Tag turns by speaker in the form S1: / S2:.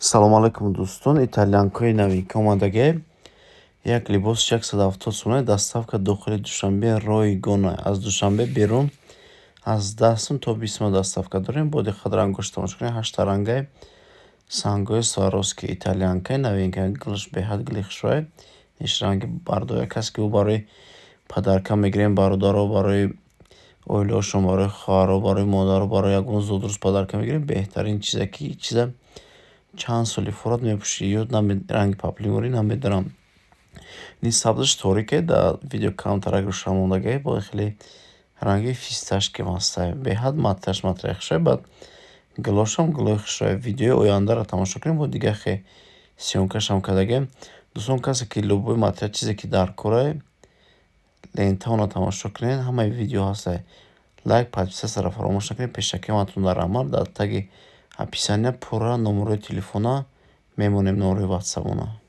S1: Салом алайкум дӯстон, итальянкои новинка омадагӣ. Як либоси 600 автобусонаи доставка дохили Душанбе роҳи Гона. Аз Душанбе берун аз 10 сум то 20 сум доставка дорем. Бо диққат рангош тамошо кунед. 8 рангаи сангои Сваровски. Итальянкаи новинка глиш беҳад глихшой. Иш ранги бардоя касе ки ӯ барои падарка мегирем, бародаро, барои оилаашон, барои хоҳаро, барои модаро, барои ягон зудрӯз падарка мегирем. Беҳтарин чизе ки чиза чанд соли фурат мепӯшӣ. Ёд ранги паплимурӣ намедонам. Ин сабзаш торике дар видео камтарак рӯшан мондагӣ бо хеле ранги фисташки мастай. Беҳад матраи хушрой. Баъд глошам глои хушрой. Видеои ояндаро тамошо кунем бо дигаҳе сёёмкашам кардагем. Дӯстон, касе ки любой материал чизе ки дар кора лентаоно тамошо кунед. Ҳамаи видео ҳастай. Лайк, подписатсияро фаромӯш накунед. Пешакиаматон дар амал. Дар таги описания пурра номерои телефона мемонем, номерои ватсабона.